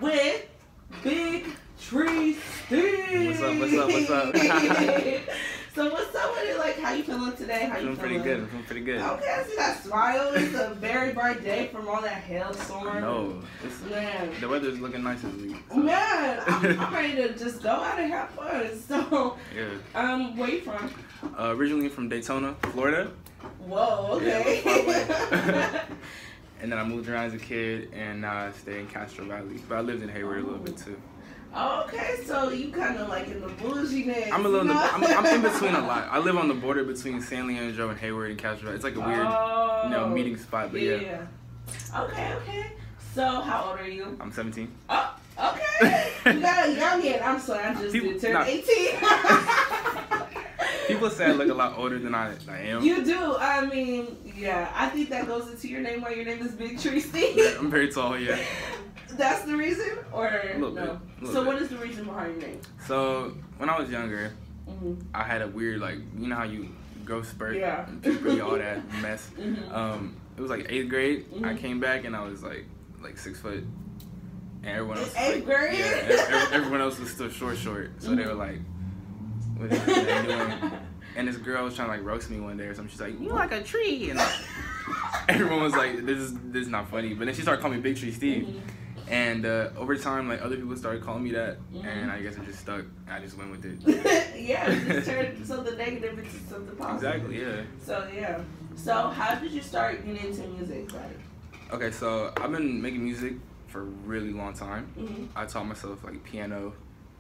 with Bigtreesteve. What's up? So what's up with it? Like, how you feeling today? How you feeling? I'm feeling pretty good. Okay, I see that smile. It's a very bright day from all that hailstorm. No, man, the weather's looking nice this week. So. Man, I'm ready to just go out and have fun. So, yeah. Where you from? Originally from Daytona, Florida. Whoa, okay. Yeah, and then I moved around as a kid, and now I stay in Castro Valley. But I lived in Hayward a little bit too. Oh, okay, so you kind of like in the bougie-ness. I'm a little. I'm in between a lot. I live on the border between San Leandro and Hayward and Castro Valley. It's like a weird, meeting spot. But yeah. Okay. So how old are you? I'm 17. Oh, okay. You got a youngin'. I'm sorry, I just turned 18. People say I look a lot older than I am. You do. I mean, yeah. I think that goes into your name. Why your name is Bigtreesteve. Yeah, I'm very tall. Yeah. That's the reason, or a little no? Bit. So what is the reason behind your name? So when I was younger, I had a weird, like, you know how you growth spurt, and puberty, all that mess. It was like 8th grade. I came back and I was like 6 foot, and everyone else. Eighth grade. Yeah, everyone else was still short. So they were like, "What is they doing?" And this girl was trying to like roast me one day or something. She's like, "You like a tree," and everyone was like, "This is not funny." But then she started calling me Bigtreesteve. And over time, like, other people started calling me that, and I guess it just stuck. I just went with it. Yeah, it just turned something negative into something positive. Exactly, yeah. So, yeah. So, how did you start getting into music? Like, okay, so I've been making music for a really long time. I taught myself, like, piano.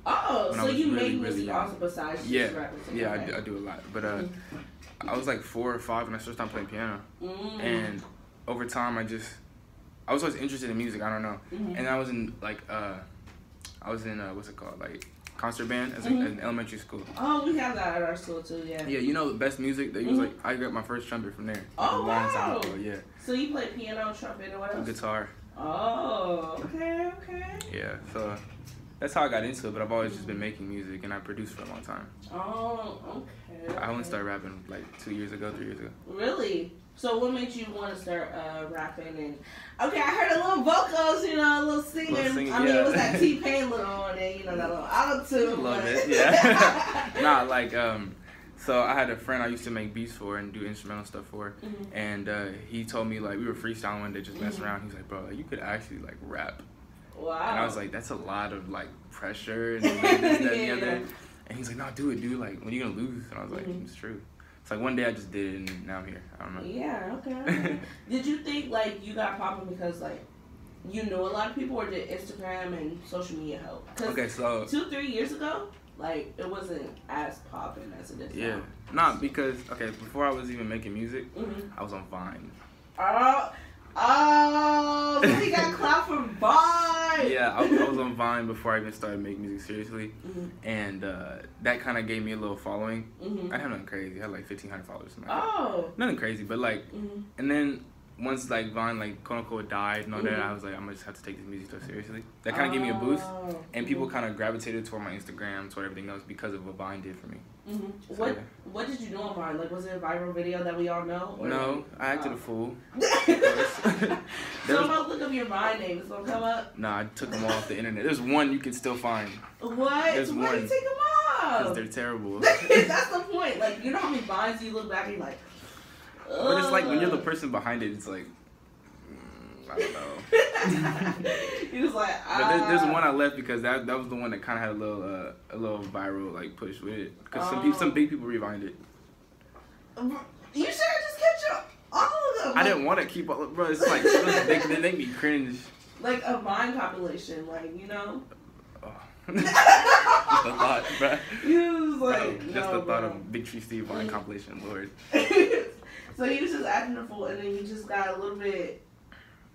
Oh, so you make music also besides just rapping? Yeah, I do a lot. But I was like 4 or 5 when I started playing piano. And over time, I was always interested in music. I don't know, and I was in like what's it called, like concert band as in elementary school. Oh, we have that at our school too. Yeah. Yeah, you know the best music. They was like I got my first trumpet from there. Oh, a long time ago, yeah. So you play piano, trumpet, and what else? Guitar. Oh, okay. Yeah, so that's how I got into it. But I've always just been making music, and I produced for a long time. Oh, okay. I only started rapping like 3 years ago. Really? So what made you want to start rapping? And okay, I heard a little vocals, a little singing. I mean, it was that T-Pain little on there, that little auto-tune. A little bit, yeah. Nah, like, so I had a friend I used to make beats for and do instrumental stuff for, and he told me, like, we were freestyling one day, just messing around. He's like, bro, like, you could actually, like, rap. Wow. And I was like, that's a lot of, like, pressure and this, that, and the other. And he's like, no, do it, dude. Like, when are you going to lose? And I was like, it's true. It's like one day I just did it and now I'm here. I don't know. Yeah, okay. Did you think, like, you got popular because, like, you knew a lot of people, or did Instagram and social media help? Okay, so 2-3 years ago, like, it wasn't as popping as it is now. Yeah. Nah, because, okay, before I was even making music, I was on Vine. Oh, so he got clout from Vine. Yeah, I was on Vine before I even started making music seriously, and that kind of gave me a little following. I didn't have nothing crazy. I had like 1,500 followers. Nothing crazy, but like, and then once like Vine like quote unquote died and all that, I was like, I'm gonna just have to take this music stuff seriously. That kind of gave me a boost, and people kind of gravitated toward my Instagram, toward everything else because of what Vine did for me. So, what did you do on Vine? Like, was it a viral video that we all know? Or no, I acted a fool. So I'm gonna look up your Vine name. It's gonna come up. Nah, I took them all off the internet. There's one you can still find. What? There's Why did you take them off? Because they're terrible. That's the point. Like, you know how many Vines you look back and you're like, ugh. But it's like when you're the person behind it, it's like, I don't know. He was like, But there's one I left because that was the one that kind of had a little viral like push with it. Because some big people revined it. You should have just kept all of them. I didn't want to keep all, bro. It's like they make me cringe. Like a Vine compilation, like, Oh. Just the thought, bro. You was like, bro, just the thought of Bigtreesteve Vine compilation, Lord. So he was just acting a fool, and then you just got a little bit,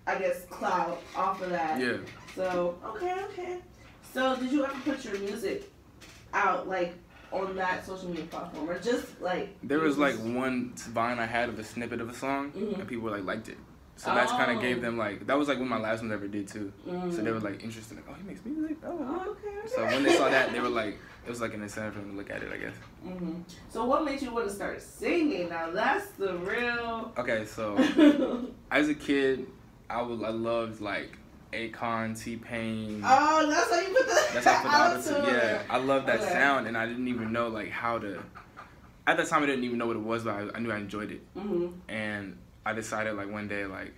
I guess, clout off of that. Yeah. So, okay. So, did you ever put your music out, like, on that social media platform? Or just, like... There was, like, one Vine I had of a snippet of a song, and people, like, liked it. So that's kind of gave them, like... That was, like, what my last ones ever did, too. So they were, like, interested. Like, oh, he makes music? Oh, okay. So when they saw that, they were, like... It was, like, an incentive for them to look at it, I guess. So what made you want to start singing? Now, that's the real... Okay, so... As a kid... I loved like Akon, T-Pain. Oh, that's how you put the. That's how I put the auto-tune. Yeah, I love that sound, and I didn't even know like how to. At that time, I didn't even know what it was, but I knew I enjoyed it. And I decided like one day like.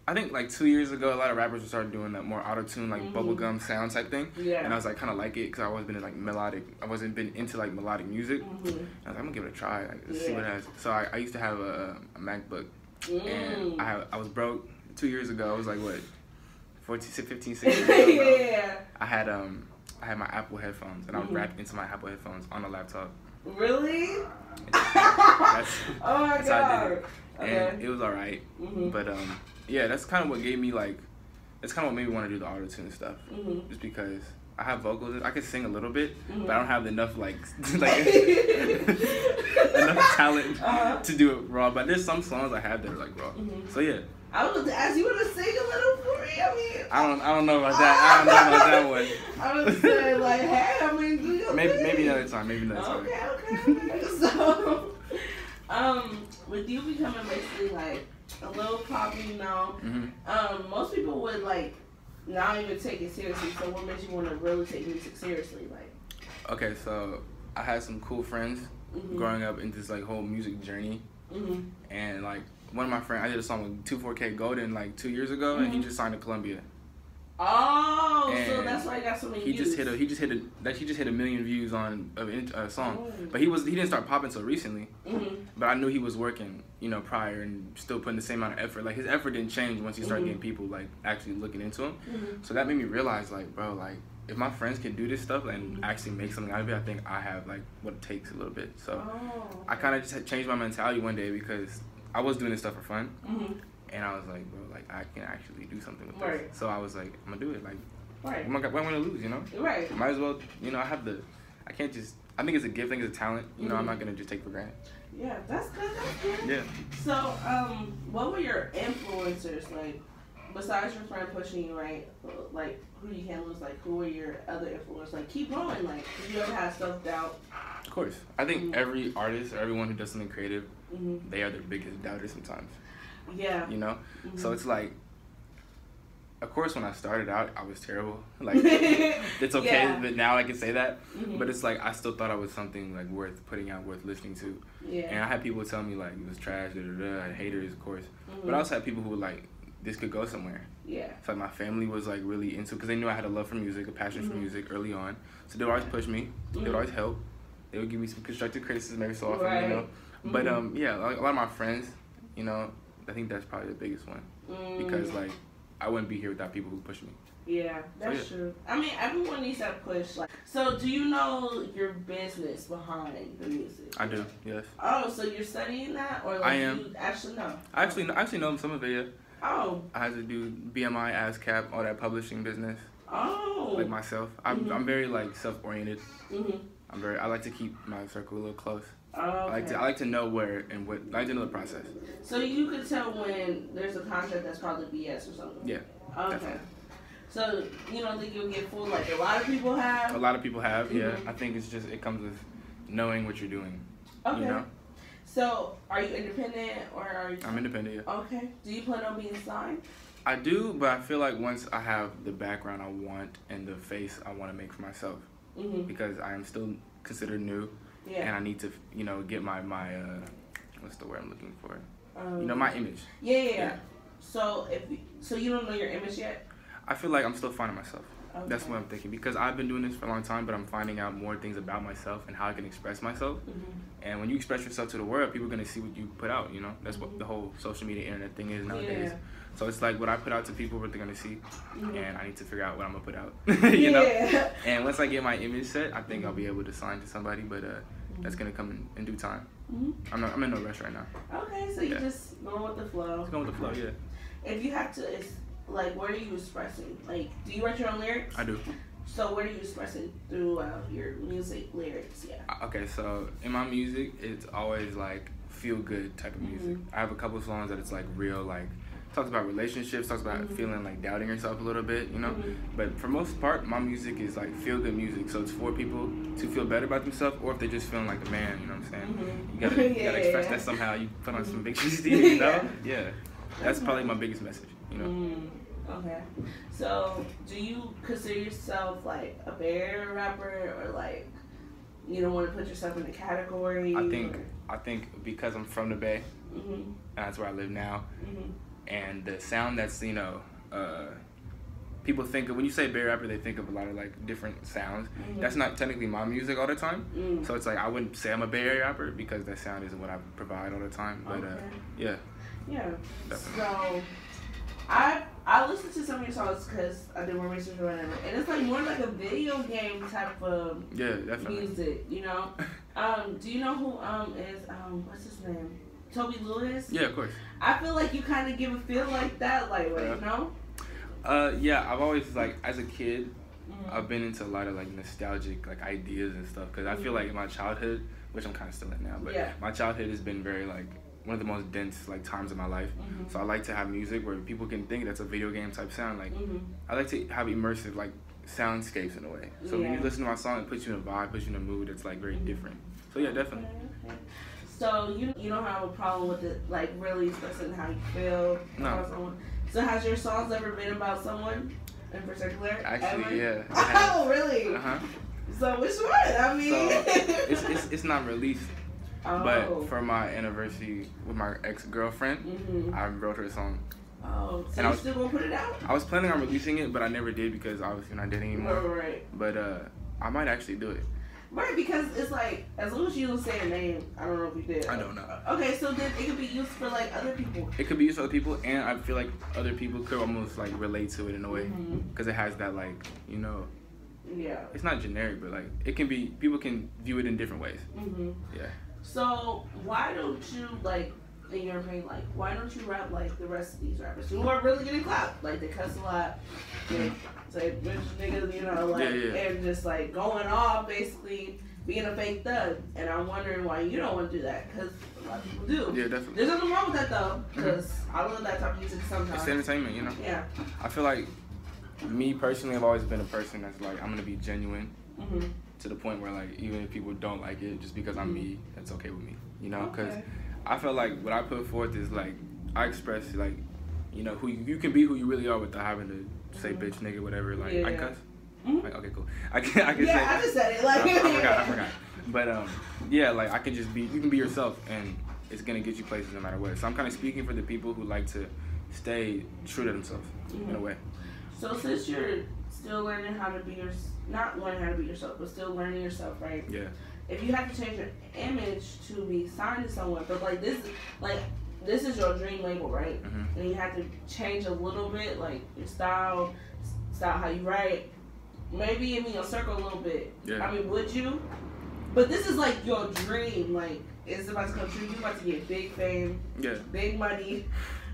I think like 2 years ago, a lot of rappers started doing that more auto-tune, like bubblegum sound type thing. Yeah. And I was like kind of like it because I always been like melodic. I wasn't been into like melodic music. And I was like, I'm gonna give it a try, like, see what it has. So I used to have a MacBook, and I was broke 2 years ago. I was like what, 15, 16 years ago. Yeah. I had my Apple headphones, and I would rap into my Apple headphones on the laptop. Really? That's oh my God. How I did it. And it was alright. But yeah, that's kind of what gave me like, that's kind of what made me want to do the auto-tune stuff. Just because I have vocals, I can sing a little bit, but I don't have enough like enough talent to do it raw. But there's some songs I have that are like raw. So yeah. I was to ask you to sing a little for me. I mean, I don't know about that. I don't know about that one. I was saying like, hey, I mean, do your maybe thing. another time. Maybe another time. Okay. So, with you becoming basically like a little poppy now, most people would like not even take it seriously. So what makes you want to really take music seriously? Like, okay, so I had some cool friends growing up in this like whole music journey, and like one of my friends, I did a song with 24K Golden like 2 years ago, and he just signed to Columbia. Oh, and so that's why I got so many views. He just hit a 1 million views on a song, but he didn't start popping until recently. But I knew he was working, you know, prior and still putting the same amount of effort. Like his effort didn't change once he started getting people like actually looking into him. So that made me realize, like, bro, like if my friends can do this stuff and actually make something out of it, I think I have like what it takes a little bit. So I kind of just had changed my mentality one day because I was doing this stuff for fun. And I was like, bro, like I can actually do something with this. So I was like, I'm gonna do it. Like, what am I gonna lose? You know? Might as well. You know, I can't just. I think it's a gift. I think it's a talent. You know, I'm not gonna just take it for granted. Yeah, that's good. That's good. Yeah. So, what were your influencers like? Besides your friend pushing you, right? Like, who you can lose? Like, who were your other influencers? Like, keep going. Like, did you ever have self-doubt? Of course. I think every artist or everyone who does something creative, they are their biggest doubter sometimes. Yeah. You know? So it's like, of course, when I started out, I was terrible. Like, it's okay that now I can say that. But it's like, I still thought I was something, like, worth putting out, worth listening to. Yeah. And I had people tell me, like, it was trash, I had haters, of course. But I also had people who were like, this could go somewhere. Yeah. So like, my family was, like, really into, because they knew I had a love for music, a passion for music early on. So they would always push me. They would always help. They would give me some constructive criticism every so often, you know? But, yeah, like, a lot of my friends, you know, I think that's probably the biggest one. Because, like, I wouldn't be here without people who push me. Yeah, that's true. I mean, everyone needs that push. Like, so, do you know your business behind the music? I do, yes. Oh, so you're studying that? Or like, I am. You actually know? I actually know some of it, yeah. Oh. I had to do BMI, ASCAP, all that publishing business. Oh. Like myself. I'm very, like, self-oriented. I like to keep my circle a little close. Oh, okay. I like to know where and what. I like to know the process. So you can tell when there's a contract that's probably BS or something. Yeah. Okay. Definitely. So you don't think you'll get fooled like a lot of people have? A lot of people have. Yeah. I think it comes with knowing what you're doing. Okay. You know? So are you independent or are you? I'm independent. Yeah. Okay. Do you plan on being signed? I do, but I feel like once I have the background I want and the face I want to make for myself, because I am still considered new. Yeah. And I need to, you know, get my what's the word I'm looking for? You know, my image. Yeah. So you don't know your image yet? I feel like I'm still finding myself. Okay. That's what I'm thinking, because I've been doing this for a long time, but I'm finding out more things about myself and how I can express myself. And when you express yourself to the world, people are gonna see what you put out. You know, that's what the whole social media, internet thing is nowadays. Yeah. So it's like what I put out to people, what they're gonna see, and I need to figure out what I'm gonna put out. you know. And once I get my image set, I think I'll be able to sign to somebody, but that's gonna come in due time. I'm in no rush right now. Okay, so you're just going with the flow. Just going with the flow, yeah. If you have to, like, what are you expressing? Like, do you write your own lyrics? I do. So what are you expressing through your music lyrics? Yeah. Okay, so in my music, it's always like feel good type of music. I have a couple of songs that it's like real, like talks about relationships, talks about feeling like doubting yourself a little bit, you know. But for most part, my music is like feel good music. So it's for people to feel better about themselves, or if they're just feeling like a man, you know what I'm saying? You gotta express that somehow. You put on some Bigtreesteve, you know. Yeah, that's probably my biggest message, you know. Okay. So, do you consider yourself like a Bay Area rapper, or like you don't want to put yourself in a category? I think because I'm from the Bay, and that's where I live now, and the sound that's people think of when you say Bay rapper, they think of a lot of like different sounds. That's not technically my music all the time, so it's like I wouldn't say I'm a Bay Area rapper because that sound isn't what I provide all the time. But yeah. Definitely. So I listened to some of your songs because I did more research or whatever, and it's like more like a video game type of music, you know. Do you know who is what's his name? Toby Lewis? Yeah, of course. I feel like you kind of give a feel like that, like you know. Yeah, I've always like as a kid, I've been into a lot of like nostalgic like ideas and stuff because I feel like my childhood, which I'm kind of still in now, but my childhood has been very like one of the most dense like times of my life. So I like to have music where people can think that's a video game type sound. Like I like to have immersive like soundscapes in a way. So when you listen to my song, it puts you in a vibe, puts you in a mood that's like very different. So yeah, definitely. Okay. So you don't have a problem with it like really expressing how you feel about someone. So has your songs ever been about someone in particular? Actually, ever? Oh, really? So which one? I mean, so it's not released. But for my anniversary with my ex-girlfriend, I wrote her a song. Oh, so you still gonna put it out? I was planning on releasing it, but I never did because obviously not dating anymore. Right. But I might actually do it. Right, because it's like, as long as you don't say a name, I don't know if you did. I don't know. Okay, so then it could be used for like other people. It could be used for other people, and I feel like other people could almost like relate to it in a way, because it has that like, you know. Yeah. It's not generic, but like it can be, people can view it in different ways. Yeah. So why don't you like, in your opinion, like why don't you rap like the rest of these rappers who are really getting clapped? Like they cuss a lot, they say bitch niggas, you know, like and just like going off, basically being a fake thug. And I'm wondering why you don't want to do that, because a lot of people do. Yeah, definitely. There's nothing wrong with that though, because I love that type of music sometimes. It's entertainment, you know. Yeah. I feel like me personally, I've always been a person that's like I'm gonna be genuine. To the point where like even if people don't like it, just because I'm me, that's okay with me, you know, because I feel like what I put forth is like I express like, you know, who you can be, who you really are without having to say bitch, nigga, whatever. Like I cuss. Like okay, cool. I can say. I just said it. Like I forgot. But yeah, like I can just be. You can be yourself, and it's gonna get you places no matter what. So I'm kind of speaking for the people who like to stay true to themselves in a way. So since you're still learning how to be not learning how to be yourself, but still learning yourself, right? Yeah. If you have to change your image to be signed to someone, but like this is your dream label, right? And you have to change a little bit, like your style how you write, maybe even your circle a little bit. Yeah. I mean, would you? But this is like your dream, like it's about to come true. You're about to get big fame, big money,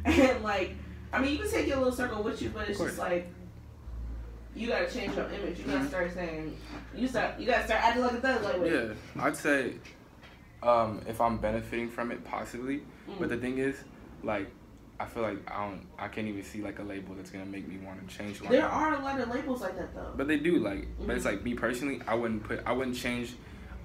and like, I mean, you can take your little circle with you, but it's just like, you gotta change your image. You gotta start saying, you gotta start acting like a thug. Like, wait. Yeah, I'd say, if I'm benefiting from it, possibly. But the thing is, like, I feel like I can't even see like a label that's gonna make me want to change. There are a lot of labels like that though. But they do, like, but it's like me personally, I wouldn't change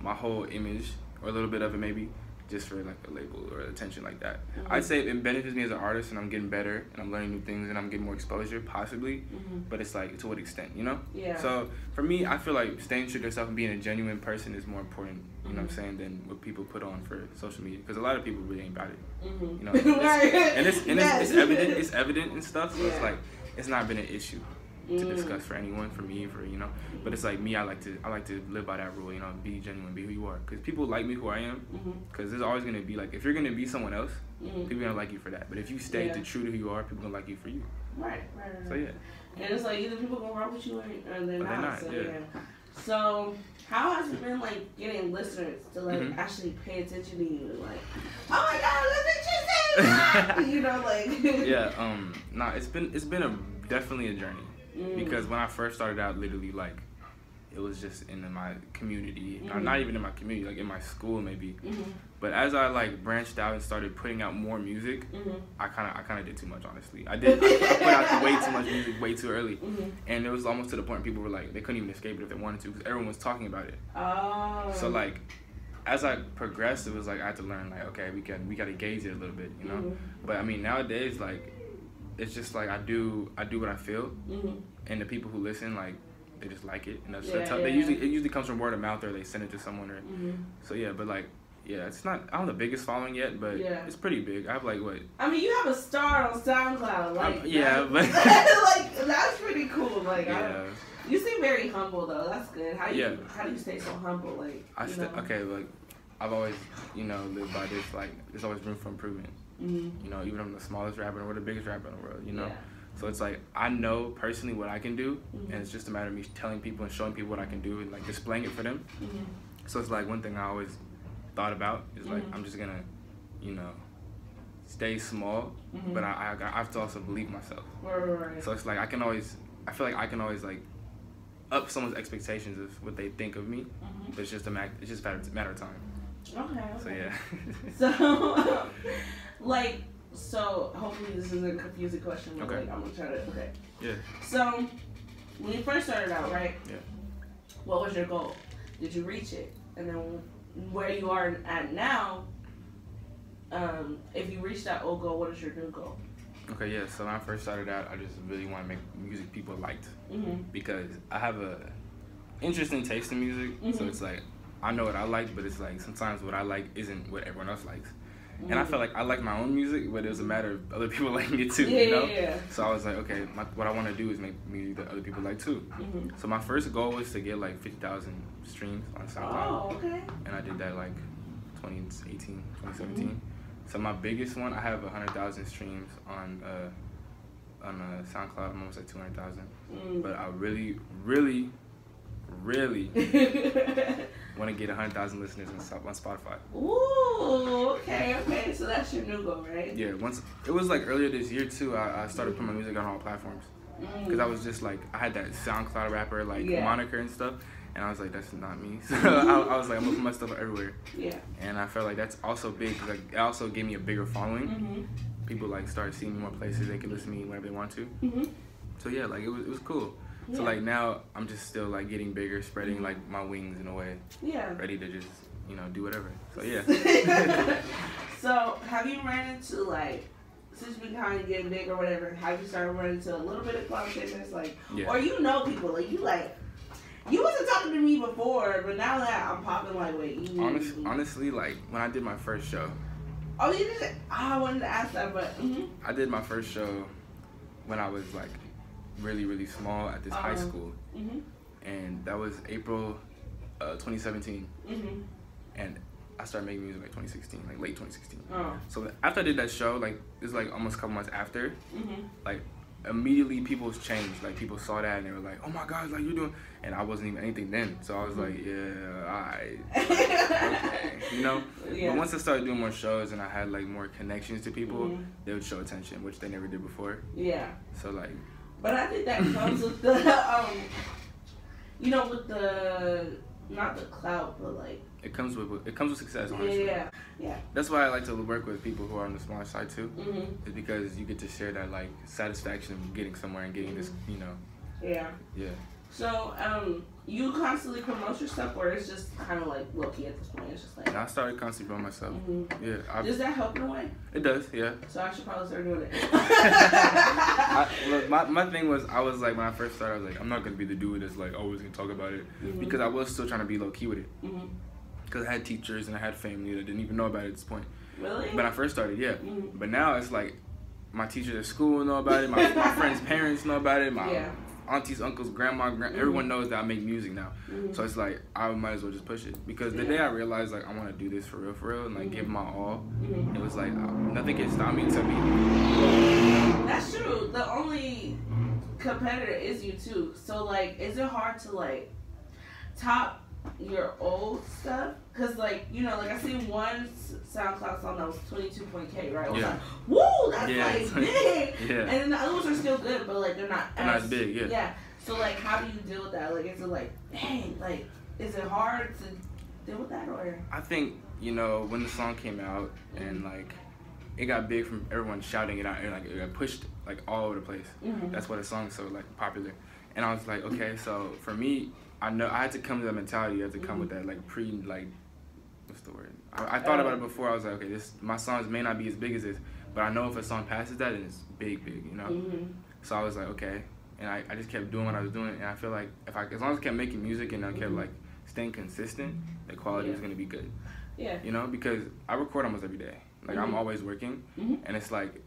my whole image or a little bit of it maybe, just for like a label or attention like that. I'd say it benefits me as an artist and I'm getting better and I'm learning new things and I'm getting more exposure, possibly. But it's like, to what extent, you know? Yeah. So for me, I feel like staying true to yourself and being a genuine person is more important, you know what I'm saying, than what people put on for social media. Because a lot of people really ain't about it. You know? It's evident and stuff, so it's like, it's not been an issue to discuss for anyone, for me, for, you know, but it's like me, I like to live by that rule, you know, be genuine, be who you are, because people like me who I am, because there's always going to be, like, if you're going to be someone else, people are going to like you for that, but if you stay true to who you are, people are going to like you for you. Right. So yeah. And it's like, either people going to rock with you or they're not. So, so how has it been, like, getting listeners to, like, actually pay attention to you, like, oh my god, look at you, you know, like. Yeah, it's been definitely a journey. Because when I first started out, literally, like, it was just in my community. Not even in my community, like in my school maybe. But as I like branched out and started putting out more music, I kind of did too much, honestly. I put out way too much music way too early, and it was almost to the point people were like, they couldn't even escape it if they wanted to, because everyone was talking about it. So like, as I progressed, it was like I had to learn, like, okay, we got to gauge it a little bit, you know. But I mean, nowadays, like, it's just like I do what I feel, and the people who listen, like, they just like it, and it usually comes from word of mouth, or they send it to someone, or so yeah. But like, yeah, it's not, I don't have the biggest following yet, but it's pretty big. I have like what? I mean, you have a star on SoundCloud, like but like that's pretty cool. Like, you seem very humble though. That's good. How do you stay so humble? Like, okay, like I've always lived by this. Like, there's always room for improvement. You know, even if I'm the smallest rapper or the biggest rapper in the world. You know. Yeah. So it's like, I know personally what I can do, and it's just a matter of me telling people and showing people what I can do and like displaying it for them. So it's like one thing I always thought about is like, I'm just gonna, stay small, but I have to also believe myself. Right. So it's like I feel like I can always like up someone's expectations of what they think of me, but it's just a matter of time. Okay. So yeah. So like. So hopefully this isn't a confusing question. But like, I'm gonna try to. Okay. Yeah. So when you first started out, right? Yeah. What was your goal? Did you reach it? And then where you are at now, if you reach that old goal, what is your new goal? Okay. Yeah. So when I first started out, I just really want to make music people liked, because I have a interesting taste in music. So it's like, I know what I like, but it's like sometimes what I like isn't what everyone else likes. And I felt like I like my own music, but it was a matter of other people liking it too, you know? Yeah. So I was like, okay, what I want to do is make music that other people like too. So my first goal was to get like 50,000 streams on SoundCloud. Oh, okay. And I did that like 2018, 2017. So my biggest one, I have 100,000 streams on SoundCloud. I'm almost at 200,000. But I really, really, really want to get 100,000 listeners on Spotify. Ooh, okay. So that's your new goal, right? Yeah. Once it was like earlier this year too. I started putting my music on all platforms, because I was just like, I had that SoundCloud rapper like moniker and stuff, and I was like, that's not me. So I was like, I'm gonna put my stuff everywhere. Yeah. And I felt like that's also big, because like, it also gave me a bigger following. People like started seeing me more places. They could listen to me whenever they want to. So yeah, like it was cool. Yeah. So like now I'm just still like getting bigger, spreading like my wings in a way. Yeah. Ready to just, do whatever. So yeah. So have you ran into like, since we kind of getting big or whatever, have you started running into a little bit of cloud fitness, like, or people like you wasn't talking to me before, but now that I'm popping, like, wait, honestly, like when I did my first show. Oh, you did it? I wanted to ask that, but I did my first show when I was like really, really small at this high school, and that was April 2017, and I started making music like 2016, like late 2016. So after I did that show, like it was like almost a couple months after, like immediately people's changed. Like people saw that and they were like, oh my God, like you're doing, and I wasn't even anything then. So I was like, yeah, alright, okay, But once I started doing more shows and I had like more connections to people, they would show attention, which they never did before. Yeah. So like. But I think that comes with the, with the, not the clout, but like. It comes with success, honestly. Yeah. That's why I like to work with people who are on the smaller side too. Is because you get to share that like satisfaction of getting somewhere and getting this, Yeah. Yeah. So, you constantly promote your stuff, or it's just kind of like low-key at this point? It's just like... I started constantly promoting myself. Yeah. Does that help in a way? It does, yeah. So I should probably start doing it. Look, my thing was, I was like, when I first started, I was like, I'm not going to be the dude that's like always going to talk about it. Because I was still trying to be low-key with it. Because I had teachers and I had family that didn't even know about it at this point. Really? When I first started, yeah. But now it's like, my teachers at school know about it, my friends' parents know about it, my aunties, uncles, grandma, everyone knows that I make music now. So it's like, I might as well just push it. Because the day I realized like I want to do this for real, and like give my all, it was like, nothing can stop me except me. That's true. The only competitor is you too. So like, is it hard to like top your old stuff? Cause like, like I seen one SoundCloud song that was 22.k, right? I was like, woo, that's like big. And then the other ones are still good, but like they're not as big. Yeah. So like, how do you deal with that? Like, is it like, dang, like, is it hard to deal with that, or? I think when the song came out and like it got big from everyone shouting it out, and like it got pushed like all over the place. That's why the song's so like popular. And I was like, okay, so for me, I know I had to come to that mentality. I had to come with that like what's the word? I thought about it before. I was like, okay, my songs may not be as big as this, But I know if a song passes that, then it's big, you know? So I was like, okay. And I just kept doing what I was doing. And I feel like as long as I kept making music and I kept, like, staying consistent, the quality was going to be good. Yeah. You know? Because I record almost every day. Like, I'm always working. And it's like,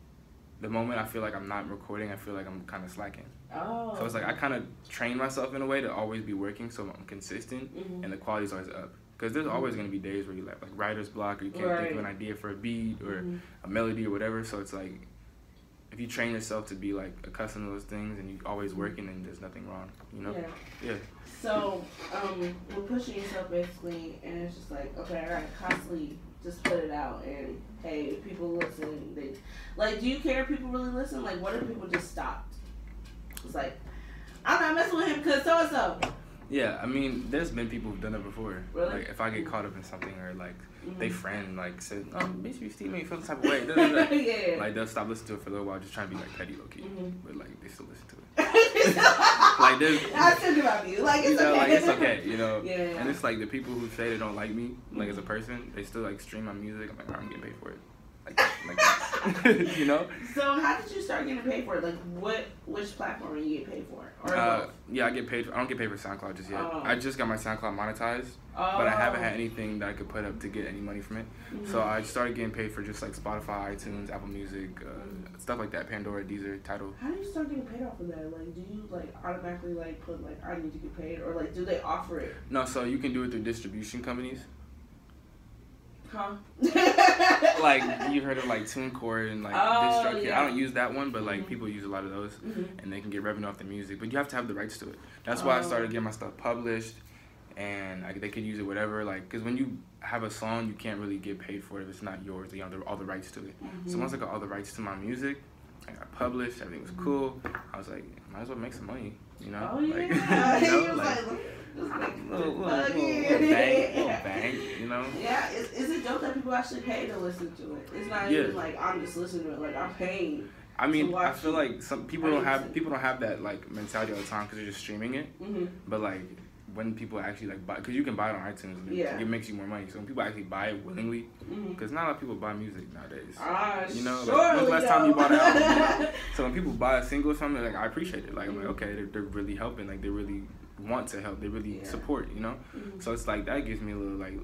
the moment I feel like I'm not recording, I feel like I'm kind of slacking. Oh. So it's like I kind of train myself in a way to always be working so I'm consistent and the quality's always up. Because there's always going to be days where you like writer's block or you can't think of an idea for a beat or a melody or whatever. So it's like if you train yourself to be like accustomed to those things and you always working, then there's nothing wrong, you know? Yeah. So we're pushing yourself basically, and it's just like, okay, I gotta constantly just put it out, and hey, people listen. They like, do you care if people really listen? Like, what if people just stopped? It's like, I'm not messing with him because so and so. Yeah, I mean, there's been people who've done it before. Really? Like, if I get caught up in something or, like, they friend, like, said, oh, Bigtreesteve made me feel the type of way. Yeah. Like, they'll stop listening to it for a little while, just trying to be, like, petty low-key. But, like, they still listen to it. Like, there's... I think about you. Like, it's okay. Like, it's okay, you know? Yeah. And it's, like, the people who say they don't like me, like, as a person, they still, like, stream my music. I'm like, I'm getting paid for it. Like you know? So how did you start getting paid for it? Like which platform are you get paid for? Or yeah, I get paid. I don't get paid for SoundCloud just yet. I just got my SoundCloud monetized, but I haven't had anything that I could put up to get any money from it. So I started getting paid for just like Spotify, iTunes, Apple Music, stuff like that, Pandora, Deezer, Tidal. How do you start getting paid off of that? Like, do you like automatically like put like I need to get paid, or like do they offer it? No, so you can do it through distribution companies. Huh? Like you've heard of like TuneCore and like DistroKid. Yeah. I don't use that one, but like people use a lot of those, and they can get revenue off the music. But you have to have the rights to it. That's why I started getting my stuff published, and like they could use it whatever. Like, because when you have a song, you can't really get paid for it if it's not yours. You know, all the rights to it. So once I got all the rights to my music, I got published. Everything was cool. I was like, might as well make some money. You know? Oh yeah. Like, you know, like, little bang, you know? Yeah, is it dope that people actually pay to listen to it? It's not even like I'm just listening to it, like I'm paying. I mean, I feel like some people don't have that like mentality all the time because they're just streaming it. But like when people actually like buy, because you can buy it on iTunes, and it makes you more money. So when people actually buy it willingly, because not a lot of people buy music nowadays. You know, like, when's the last time you bought an album? You know? So when people buy a single or something, like I appreciate it. Like I'm like, okay, they're really helping. Like they really want to help. They really support. You know, so it's like that gives me a little like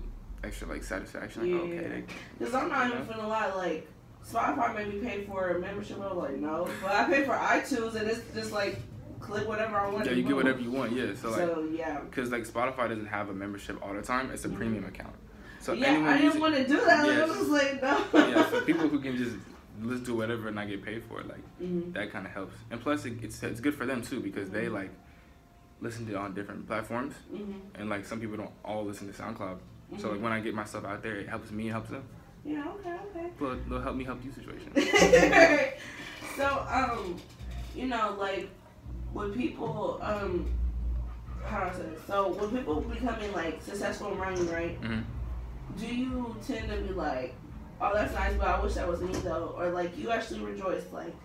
extra like satisfaction. Like, okay, because I'm not even finna lie, like Spotify made me pay for a membership. I'm like, no, but I pay for iTunes, and it's just like click whatever I want. Yeah, you get whatever you want. Yeah, so yeah, because like Spotify doesn't have a membership all the time. It's a premium account. So I didn't want to do that. Like, I was like, no. Yeah, so people who can just listen to whatever and not get paid for it, like that kind of helps. And plus, it's good for them too because they like listen to it on different platforms, and like some people don't all listen to SoundCloud. So like when I get my stuff out there, it helps me, it helps them. Yeah, okay. Well, they'll help me help you situation. So, you know, like when people, how do I say this? So when people becoming like successful in writing, right? Do you tend to be like, oh, that's nice, but I wish that was me though, or like you actually rejoice, like,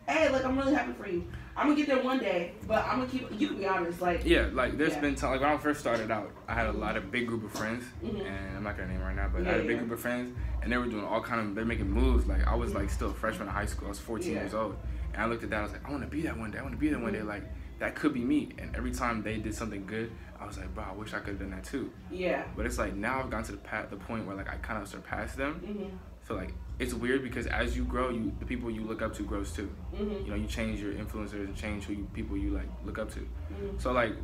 hey, like I'm really happy for you. I'm gonna get there one day, but I'm gonna keep. You can be honest, like. Yeah, like there's been time. Like when I first started out, I had a lot of big group of friends, and I'm not gonna name right now, but I had a big group of friends, and they were doing all kind of. They're making moves. Like I was like still a freshman in high school. I was 14 years old, and I looked at that. I was like, I want to be that one day. I want to be that one day. Like that could be me. And every time they did something good, I was like, bro, I wish I could have done that too. Yeah. But it's like now I've gotten to the point where like I kind of surpassed them. So like it's weird because as you grow, the people you look up to grows too. You know, you change your influencers and change people you like look up to. So like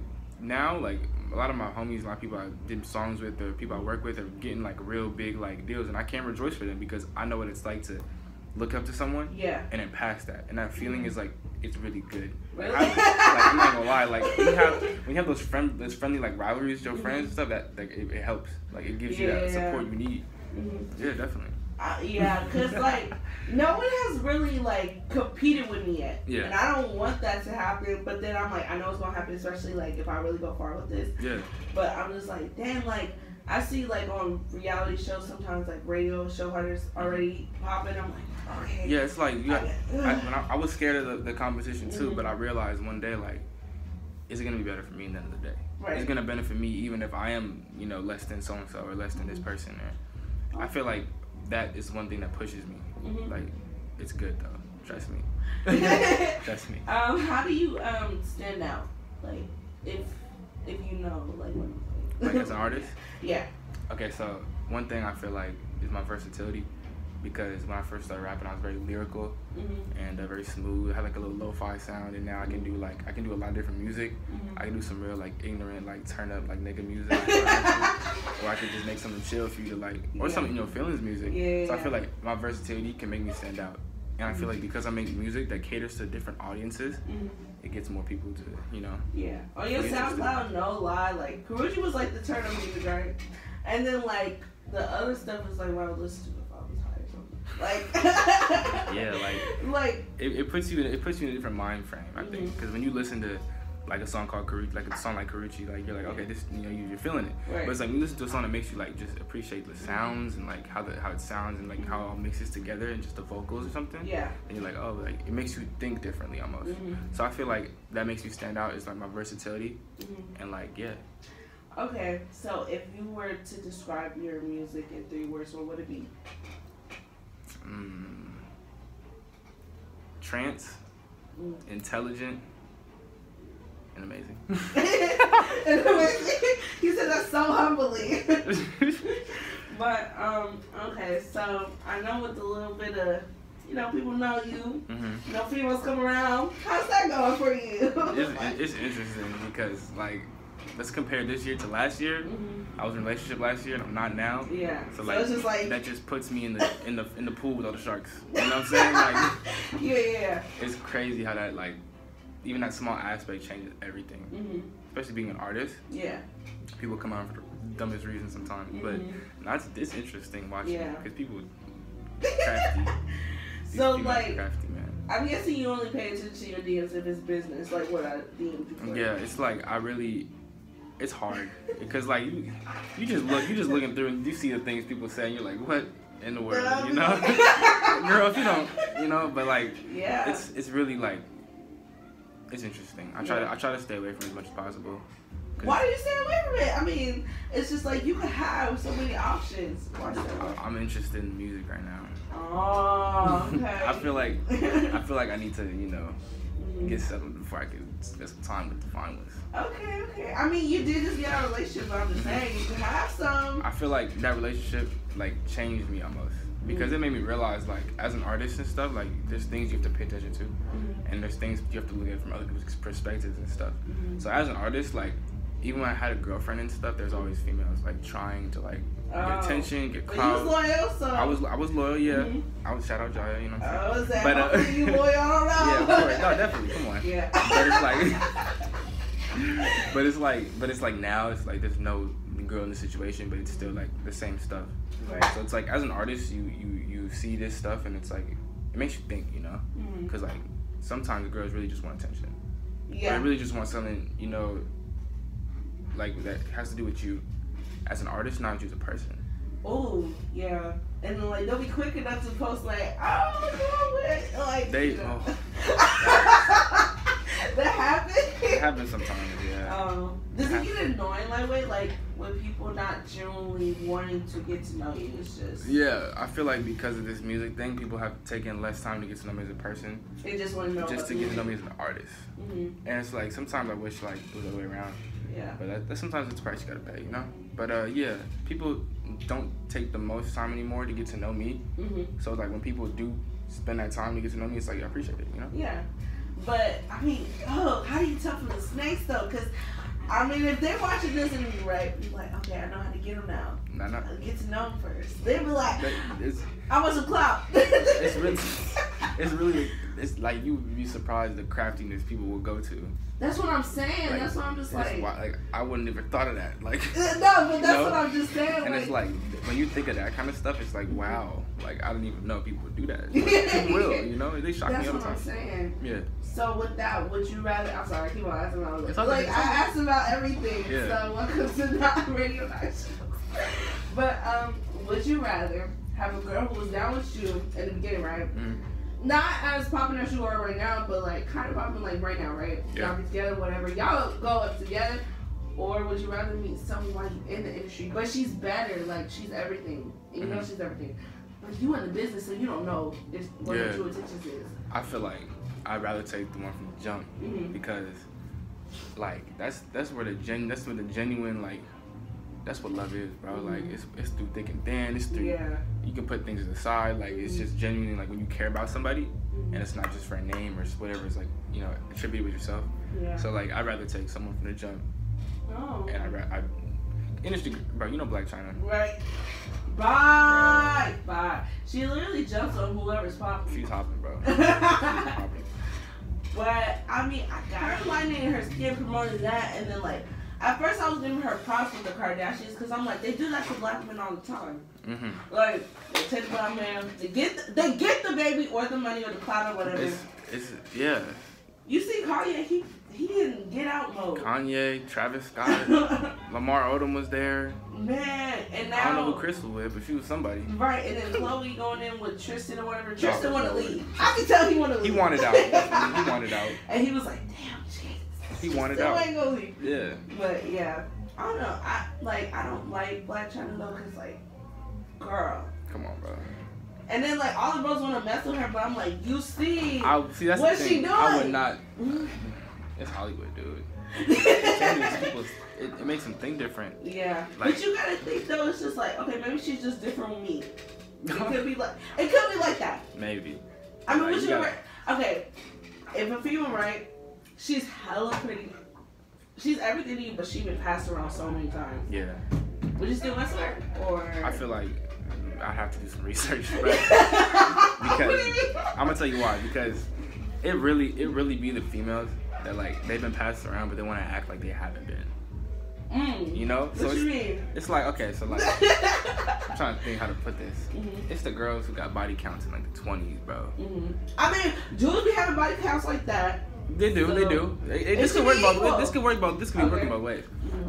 now, like a lot of my homies, a lot of people I did songs with, or people I work with, are getting like real big like deals, and I can't rejoice for them because I know what it's like to look up to someone. And then pass that, and that feeling is like it's really good. Like, like I'm not gonna lie, like when you have those friendly like rivalries with your friends and stuff, that like it helps. Like it gives you that support you need. Yeah, definitely. Yeah, because like no one has really like competed with me yet, and I don't want that to happen. But then I'm like, I know it's gonna happen, especially like if I really go far with this. Yeah. But I'm just like, damn, like I see like on reality shows sometimes like radio show hunters already popping. I'm like, okay. Yeah, it's like I was scared of the competition too, but I realized one day like, is it gonna be better for me at the end of the day? Right. It's gonna benefit me even if I am less than so and so or less than this person. Or I feel like that is one thing that pushes me. Like it's good though. Trust me. Trust me. How do you stand out? Like if you know like what I'm saying. Like as an artist? Yeah. Okay, so one thing I feel like is my versatility. Because when I first started rapping, I was very lyrical and very smooth. I had like a little lo-fi sound, and now I can do a lot of different music. I can do some real like ignorant like turn up like nigga music, or I could just make something chill for you to like, or some feelings music. So I feel like my versatility can make me stand out, and I feel like because I make music that caters to different audiences, it gets more people to Yeah. On your SoundCloud, no lie, like Karuchi was like the turn up music, right? And then like the other stuff is like what I would listen to. Like yeah, like it puts you in a different mind frame, I think, because when you listen to like a song called Karuchi, like a song like Karuchi, like you're like, okay, this, you're feeling it. Right. But it's like when you listen to a song that makes you like just appreciate the sounds and like how it sounds and like how it all mixes together and just the vocals or something. Yeah. And you're like, oh, like it makes you think differently almost. So I feel like that makes me stand out is like my versatility and like Okay, so if you were to describe your music in 3 words, what would it be? Trance, intelligent, and amazing. And amazing. He said that so humbly. But okay, so I know with a little bit of people know you. No females come around. How's that going for you? It's interesting because like. Let's compare this year to last year. I was in a relationship last year and I'm not now. Yeah. So like, it's just like that just puts me in the pool with all the sharks. You know what I'm saying? Like yeah. It's crazy how that like even that small aspect changes everything. Especially being an artist. Yeah. People come out for the dumbest reasons sometimes. But it's interesting watching because people crafty. So like crafty, man. I'm guessing you only pay attention to your DMs if it's business, like what I DM'd you for. Yeah, it's like it's hard because like you just looking through and you see the things people say and you're like, what in the world, girl, if you don't, but like it's really like it's interesting. I try to stay away from it as much as possible. Why do you stay away from it? I mean, it's just like you could have so many options. I'm interested in music right now. Oh, okay. I feel like I need to get settled before I can spend some time with the finalists. Okay. I mean, you did just get out of a relationship, but I'm just saying you can have some. I feel like that relationship like changed me almost because it made me realize like as an artist and stuff like there's things you have to pay attention to, and there's things you have to look at from other people's perspectives and stuff. So as an artist, like even when I had a girlfriend and stuff, there's always females like trying to like get attention, get clout. You was loyal, so I was loyal, yeah. I was shout out Jaya, you know what I'm saying? But you loyal, I don't know. Yeah, of course. No, definitely. Come on. Yeah. But it's like now it's like there's no girl in the situation, but it's still like the same stuff. Right. So it's like as an artist, you see this stuff and it's like it makes you think, because like sometimes girls really just want attention. Yeah. Or they really just want something, like that has to do with you as an artist, not you as a person. Oh, yeah. And then, like, they'll be quick enough to post, like, oh, no, like, that happens? It happens sometimes, yeah. Does it get annoying, like when people not genuinely wanting to get to know you? It's just... Yeah, I feel like because of this music thing, people have taken less time to get to know me as a person. They just want to know just to get to know me as an artist. And it's like, sometimes I wish, like, it was the other way around. Yeah. But that sometimes it's the price you gotta pay, But yeah, people don't take the most time anymore to get to know me. So like when people do spend that time to get to know me, it's like I appreciate it, Yeah. But I mean, how do you tell from the snakes though? Because I mean, if they're watching this and you're right, you're like, okay, I know how to get them now. Nah. Get to know them first. They'll be like, I want some clout. It's like you would be surprised the craftiness people will go to. That's what I'm saying. Like, that's what I'm just like. I wouldn't have thought of that. Like. No, but that's what I'm just saying. And it's like when you think of that kind of stuff, it's like wow. Like I didn't even know people would do that. People will, They shock me all the time. That's what I'm saying. Yeah. So with that, would you rather? I'm sorry, I keep on asking about this. I asked about everything. Yeah. So welcome to not Radioniy. But would you rather have a girl who was down with you in the beginning, right? Not as popping as you are right now, but like kind of popping like right now, right? Yeah. Y'all get together, whatever. Y'all go up together. Or would you rather meet someone while you in the industry, but she's better, like she's everything. And you know she's everything. you in the business, so you don't know what your true intentions is. I feel like I'd rather take the one from the jump because, like, that's where the genuine, like, that's what love is, bro. Like, it's through thick and thin. It's through you can put things aside. Like, it's just genuinely like when you care about somebody, and it's not just for a name or whatever. It's like, you know, attributed with yourself. Yeah. So like, I'd rather take someone from the jump. Oh. And I industry, bro. You know Black China. Right. Bye. Bro. Bye. She literally jumps on whoever's popping. She's hopping, bro. She's hopping. But I mean, I got her lining her skin promoting that, and then like at first I was giving her props with the Kardashians because I'm like, they do that to black men all the time. Like they take the black man, they get the baby or the money or the clout or whatever. It's yeah. You see Kanye, he didn't get out mode. Kanye, Travis Scott, Lamar Odom was there. Man, and now I don't know who Chris was with, but she was somebody. Right, and then Chloe going in with Tristan or whatever. Tristan wanted to leave. I can tell he wanted to leave. He wanted out. He wanted out. And he was like, damn, Jesus. He wanted out. Still ain't gonna leave. Yeah. But yeah, I don't know. I don't like Blac Chyna though, cause like, girl. Come on, bro. And then like all the girls want to mess with her, but I'm like, you see, that's what's she doing? I would not. It's Hollywood, dude. It makes them think different. Yeah, like, but you gotta think though. It's just like, okay, maybe she's just different with me. It could be like that. Maybe. I mean, would you ever? Okay, if a female, right? She's hella pretty. She's everything to you, but she's been passed around so many times. Yeah. Would you still mess with her? Or I feel like I have to do some research, but because I'm gonna tell you why. Because it really be the females that like they've been passed around, but they want to act like they haven't been. You know? So what you mean? It's like, okay, so like I'm trying to think how to put this. It's the girls who got body counts in like the 20s, bro. I mean, dudes be having body counts like that. They do, so they do. This could work both. This could work both. This could be working both ways.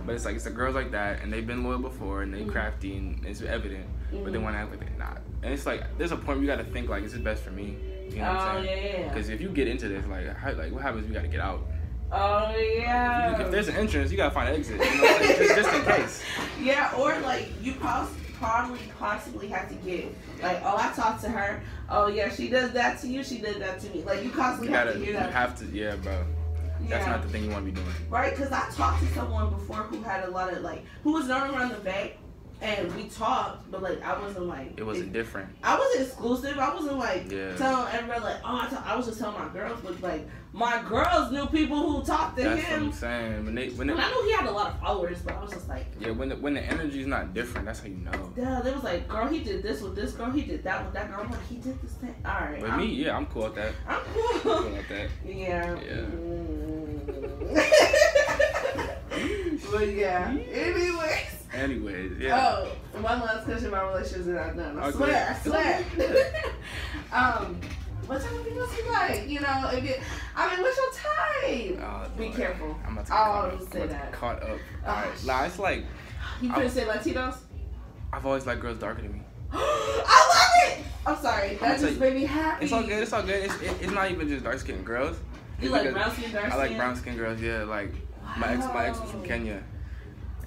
But it's like it's the girls like that, and they've been loyal before, and they crafty, and it's evident. But they want to act like they're not. And it's like there's a point where you got to think like, is this best for me? You know what I'm saying? Yeah. Because if you get into this, like what happens? You got to get out. Oh yeah. If there's an entrance, you gotta find an exit. You know, like, just in case. Yeah, or like you possibly have to get like, oh, I talked to her. Oh yeah, she does that to you. She did that to me. Like you constantly have to hear that. You have to, yeah, bro. That's not the thing you want to be doing. Right? Because I talked to someone before who had a lot of who was known around the Bay. And we talked, but like I wasn't like it wasn't different. I wasn't exclusive. I wasn't like telling everybody like, oh, I was just telling my girls, but like my girls knew people who talked to him. That's what I'm saying. When I knew he had a lot of followers, but I was just like, yeah, when the energy's not different, that's how you know. Yeah, they was like, girl, he did this with this girl, he did that with that girl. I'm like, he did this thing. All right. But me, yeah, I'm cool with that. I'm cool. I'm cool with that. Yeah. Yeah. But yeah. Anyways, yeah. Oh, one last question about relationships and I'm done. I swear. What type of people you like? You know, what's your type? Be careful. I'm about to get caught up. Alright. Nah, it's like you couldn't say Latinos? I've always liked girls darker than me. I love it! I'm sorry. That just made me happy. It's all good. It's not even just dark skinned girls. You like brown skin, dark skin? I like brown skinned girls, yeah. Like my ex was from Kenya.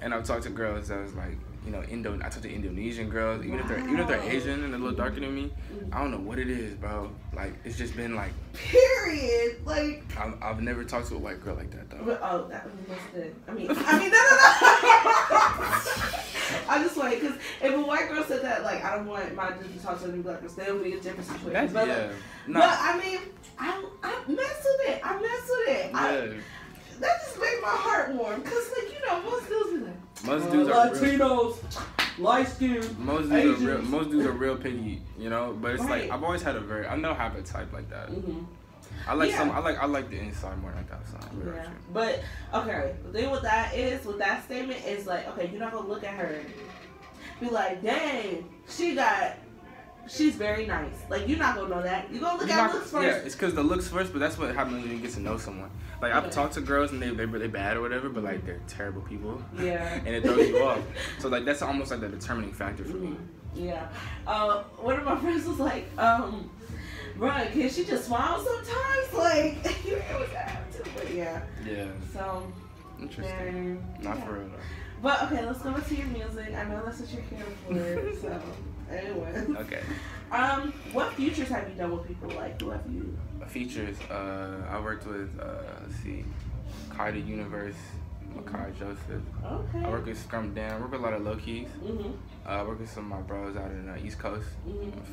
And I've talked to girls that was like, you know, I talked to Indonesian girls, even if they're Asian and a little darker than me. I don't know what it is, bro. Like it's just been like. Period. Like. I've never talked to a white girl like that though. But, that was good. I mean, no. I just like because if a white girl said that, like I don't want my dude to talk to any black girls, then it would be a different situation. But I mean, I mess with it. Yeah. That just made my heart warm because, like, you know, most dudes be like, most dudes are Latinos, light skinned, most dudes are real picky, you know. But it's like I've always had I never have a type like that. I like the inside more than the outside. Yeah. But okay, the thing with that statement is like, okay, you're not gonna look at her, be like, dang, she's very nice. Like, you're not gonna know that. You're gonna look at looks first. Yeah, it's because the looks first, but that's what happens when you get to know someone. Like, I've talked to girls and they're really bad or whatever, but like they're terrible people. Yeah. And it throws you off. So like that's almost like the determining factor for me. Yeah. One of my friends was like, bruh, can she just smile sometimes? Like, you know what that too, but yeah. Yeah. So interesting. Not for real though. But okay, let's go into your music. I know that's what you're here for. So anyway. Okay. What features have you done with people? Like, who have you? Features. I worked with. Let's see, Cardi Universe, Makai Joseph. Okay. I work with Scrum Dan. I work with a lot of low keys. Mm-hmm. I work with some of my bros out in the East Coast,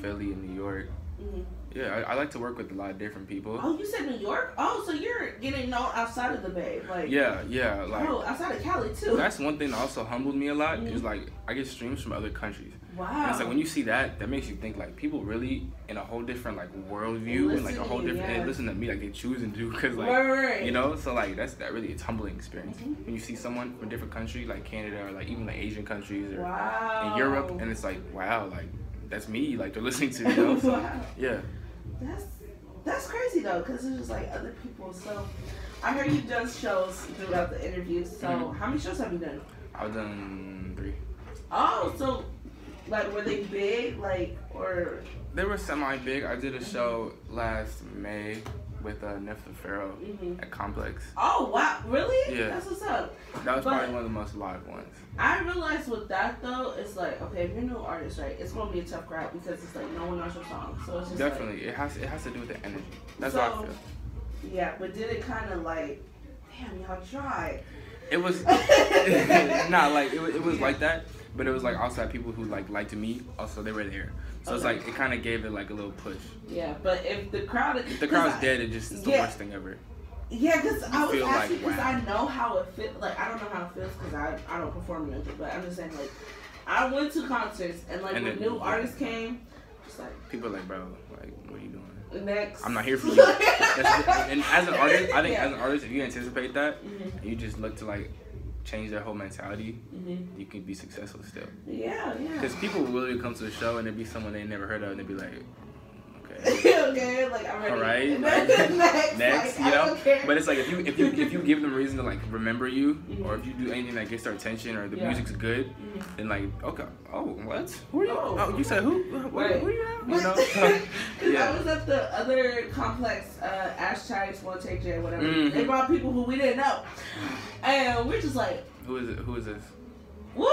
Philly and New York. Mm-hmm. Yeah, I like to work with a lot of different people. Oh, you said New York? Oh, so you're getting known outside of the Bay, like. Yeah, like. Oh, outside of Cali too. That's one thing that also humbled me a lot. Is like I get streams from other countries. Wow. And it's like when you see that makes you think like people really in a whole different like worldview and like a whole different. They listen to me like they choose and do because like right. you know. So like that really it's humbling experience when you see someone from a different country like Canada or like even like Asian countries or in Europe and it's like wow like that's me like they're listening to you know. So, wow. Yeah. That's crazy though, because it's just like other people. So I heard you've done shows throughout the interview. So how many shows have you done? I've done 3. Oh, so like were they big, like or? They were semi-big. I did a show last May with Nifta Pharaoh at Complex. Oh wow, really? Yeah. That's what's up. That was probably one of the most live ones. I realized with that though, it's like okay, if you're a new artist, right, it's gonna be a tough crowd because it's like no one knows your song, so it's just definitely like, it has to do with the energy. That's so, what I feel. Yeah, but did it kind of like, damn, y'all tried. It was like it was like that, but it was like also had people who liked me. Also, they were there, so it's like it kind of gave it like a little push. Yeah, but if the crowd's dead, it's the worst thing ever. Yeah, because I was asking because wow. I know how it feels. Like, I don't know how it feels because I don't perform music, but I'm just saying, like, I went to concerts and, like, when new artists came, just like... People are like, bro, like, what are you doing? Next. I'm not here for you. And as an artist, I think as an artist, if you anticipate that, and you just look to, like, change their whole mentality, you can be successful still. Yeah. Because people will really come to the show and there'd be someone they never heard of and they'd be like... Okay, like I'm ready. All right, next, like, you know. But it's like if you give them a reason to like remember you, or if you do anything that gets their attention, or the music's good, then like okay, oh what? Who are you? Oh, you said who? Who are you? You know. I was at the other complex, Ash Chase, One Take J, whatever. They brought people who we didn't know, and we're just like, who is it? Who is this? Woo!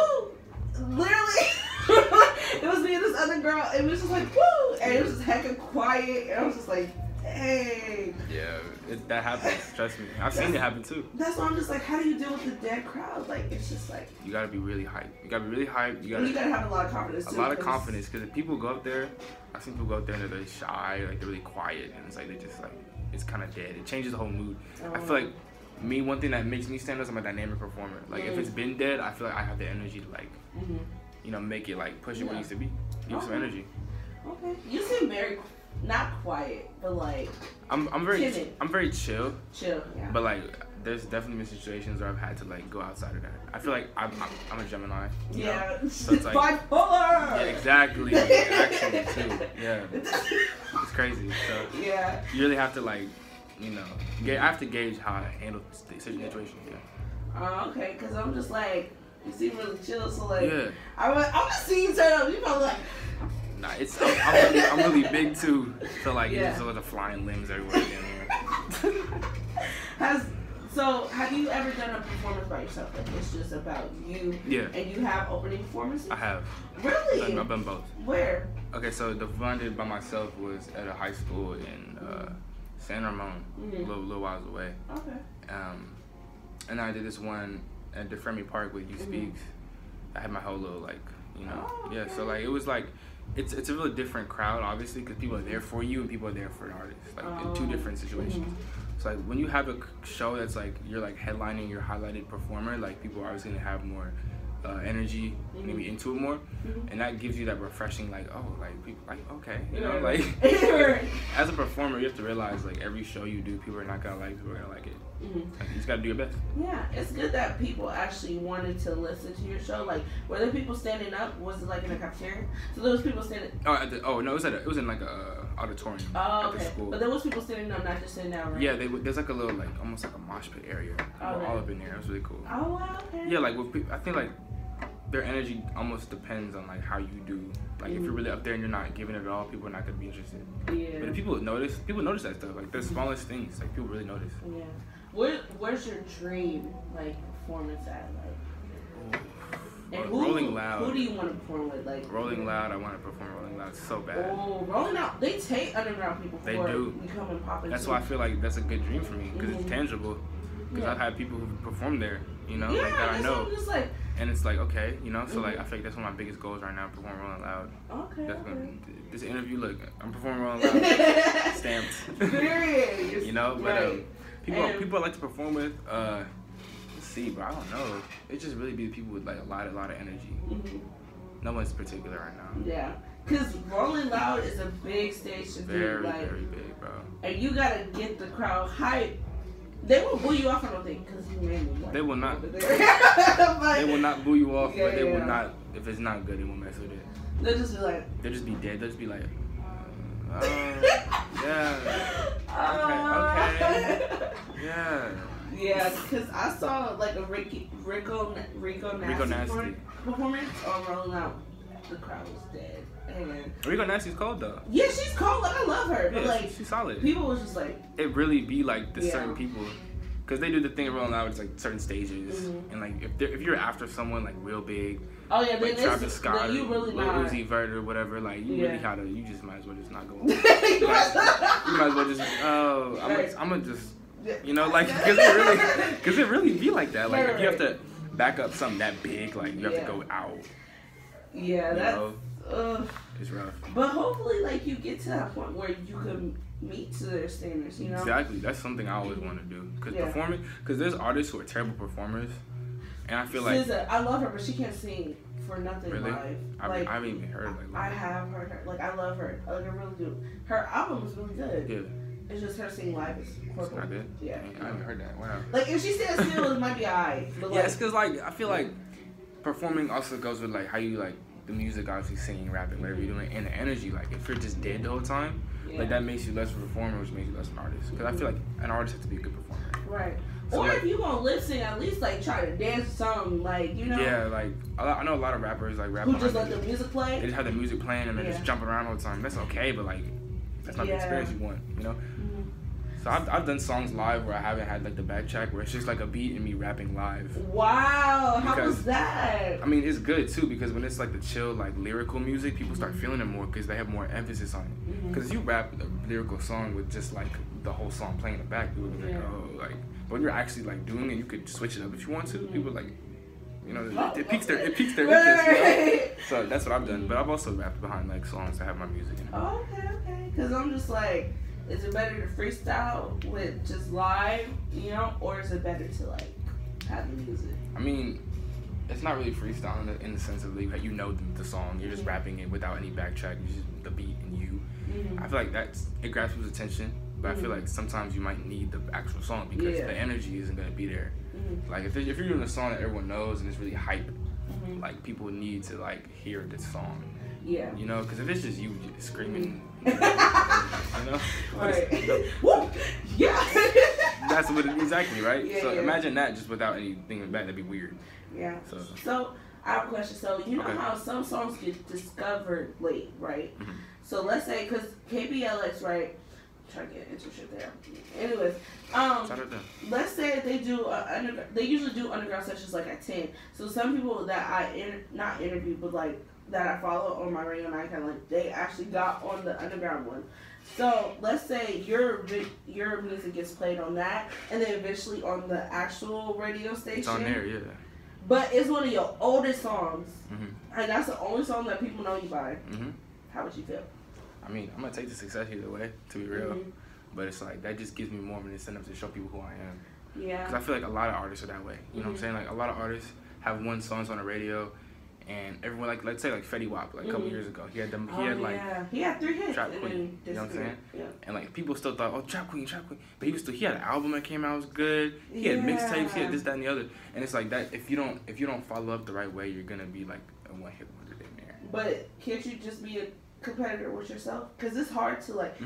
Literally. It was me and this other girl. It was just like, woo! And it was just hecka quiet. And I was just like, dang. Yeah, that happens. Trust me. I've seen it happen too. That's why I'm just like, how do you deal with the dead crowd? Like, it's just like... You gotta be really hyped. You gotta have a lot of confidence too. A lot of confidence. Because if people go up there, I've seen people go up there and they're really shy, like they're really quiet. And it's like, they just like, it's kind of dead. It changes the whole mood. I feel like, one thing that makes me stand out is I'm a dynamic performer. Like, if it's been dead, I feel like I have the energy to like... You know, make it like push it where it needs to be. Give some energy. Okay. You seem very not quiet, but like I'm very timid. I'm very chill. Chill, yeah. But like there's definitely been situations where I've had to like go outside of that. I feel like I'm a Gemini. You know? So it's like bipolar. Yeah, exactly. Actually too. Yeah. It's crazy. So yeah. You really have to like, you know, I have to gauge how I handle the situation. Yeah. Okay, because I'm just like. You seem really chill, so like, yeah. I'm gonna see you turn up. You probably like, nah, it's I'm really big too, so like it's just the flying limbs everywhere down here. Have you ever done a performance by yourself? Like it's just about you. Yeah. And you have opening performances. I have. Really? I've done both. Where? Okay, so the one I did by myself was at a high school in San Ramon, a little whiles away. Okay. And I did this one at DeFremy Park with You Speaks. I had my whole little like, you know, yeah. So like it was like, it's a really different crowd obviously because people are there for you and people are there for an artist, like in two different situations. So like when you have a show that's like you're like headlining your highlighted performer, like people are obviously gonna have more energy, maybe into it more, and that gives you that refreshing like people like okay, you know, like as a performer you have to realize like every show you do people are not gonna like people are gonna like it. Like, you just gotta do your best. Yeah, it's good that people actually wanted to listen to your show. Like, were there people standing up? Was it like in a cafeteria? So there was people standing. No, it was in like a auditorium at the school. But there was people standing up, not just sitting down, right? Yeah, there's like a little like almost like a mosh pit area. All up in there. It was really cool. Oh wow, okay. Yeah, like with people, I think like their energy almost depends on like how you do. Like if you're really up there and you're not giving it at all, people are not gonna be interested. Yeah. But if people notice that stuff. Like the smallest things, like people really notice. Yeah. Where's your dream like performance at? Like And Rolling Loud. Who do you want to perform with? Like Rolling Loud, I want to perform Rolling Loud so bad. Oh, Rolling Loud, they take underground people they do. Becoming popular. That's why I feel like that's a good dream for me because it's tangible. Because I've had people who perform there, you know, like that I know. Just like, and it's like, okay, you know, so like I think that's one of my biggest goals right now, perform Rolling Loud. Okay. This interview, look, I'm performing Rolling Loud. Stamped. Period. You know, but people I like to perform with, let's see, but I don't know. It just really be the people with like a lot of energy. No one's particular right now. Yeah. Because Rolling Loud is a big stage to do. Like, very big, bro. And you gotta get the crowd hyped. They won't boo you off, I don't think, because you made me. Like, they will not. They will not boo you off, but they will not. If it's not good, they won't mess with it. They'll just be like. They'll just be dead. They'll just be like, yeah. Okay. Yeah. Yeah, because I saw like a Rico Nasty performance on Rolling Loud. The crowd was dead. And Rico Nasty's cold though. Yeah, she's cold. Like I love her, but like she's solid. People was just like it really be like the certain people, because they do the thing Rolling Loud. It's like certain stages, and like if you're after someone like real big, then like Travis Scott, you really Lil Uzi Vert or whatever, like you really gotta, you just might as well just not go. You might as well just I'm gonna just, you know, like because it really be like that. Like if you have to back up something that big, like you have to go out. Yeah, that's it's rough. But hopefully, like you get to that point where you can meet to their standards, you know. Exactly, that's something I always want to do. Because there's artists who are terrible performers, and I feel like SZA, I love her, but she can't sing for nothing live. I haven't even heard like. I have heard her. Like I love her. Like I really do. Her album is really good. Yeah. It's just her singing live is horrible. It's not good. Yeah. I haven't heard that. Wow. Like if she stands still, it might be alright. Yeah, it's because like I feel like performing also goes with like how you like the music, obviously singing, rapping, whatever you're doing, and the energy. Like if you're just dead the whole time, like that makes you less of a performer, which makes you less of an artist. Because I feel like an artist has to be a good performer. Right. So or like, if you gonna lip sync, at least like try to dance something, like you know. Yeah, like I know a lot of rappers like rap. Who just let the music play? They just have the music playing and they're just jumping around all the time. That's okay, but like that's not the experience you want, you know. So I've done songs live where I haven't had like the backtrack where it's just like a beat and me rapping live. Wow, how was that? I mean, it's good too because when it's like the chill like lyrical music, people start feeling it more because they have more emphasis on it. Because you rap a lyrical song with just like the whole song playing in the back, people be like, oh, like. But when you're actually like doing it, you could switch it up if you want to. People like, you know, it piques their interest. You know? So that's what I've done. But I've also rapped behind like songs that have my music in it. Oh, okay. Because I'm just like. Is it better to freestyle with just live, you know, or is it better to like have the music? I mean, it's not really freestyling in the sense of like you know the song, you're just rapping it without any backtrack, you just the beat and you. I feel like it grabs people's attention, but I feel like sometimes you might need the actual song because the energy isn't gonna be there. Like if you're doing a song that everyone knows and it's really hype, like people need to like hear this song. Yeah. You know, because if it's just you just screaming, you know? Right. Woo! Yeah. That's what it is, exactly, right? Yeah, so imagine that just without anything in the back, that'd be weird. Yeah. So I have a question. So you know how some songs get discovered late, right? So let's say, because KBLX, right? Try to get internship there. Anyways, let's say they do they usually do underground sessions like at 10. So some people that I not interview, but like that I follow on my Radioniy kind of like they actually got on the underground one. So let's say your music gets played on that, and then eventually on the actual radio station. It's on there, yeah. But it's one of your oldest songs, and that's the only song that people know you by. How would you feel? I mean, I'm gonna take the success either way, to be real. But it's like that just gives me more of an incentive to show people who I am. Yeah. Because I feel like a lot of artists are that way. You know what I'm saying? Like a lot of artists have one songs on the radio, and everyone like let's say like Fetty Wap, like a couple years ago, he had 3 hits. Trap Queen. You know what I'm saying? Yeah. And like people still thought, oh, Trap Queen. But he had an album that came out was good. He had mixtapes. He had this, that, and the other. And it's like that. If you don't follow up the right way, you're gonna be like a one hit wonder in there. But can't you just be a competitor with yourself? Because it's hard to like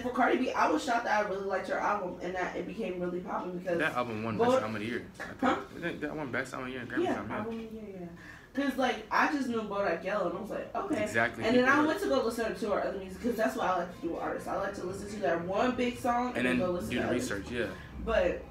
for Cardi B, I was shocked that I really liked her album and that it became really popular because that album won Best Album of the Year. That won Best Album of the Year in Grammy time. Album of the Year, yeah. Because like I just knew Bodak Yellow and I was like, okay. Exactly. And then I went to go listen to her other music because that's what I like to do with artists. I like to listen to that one big song and then go listen do to the research. Yeah. But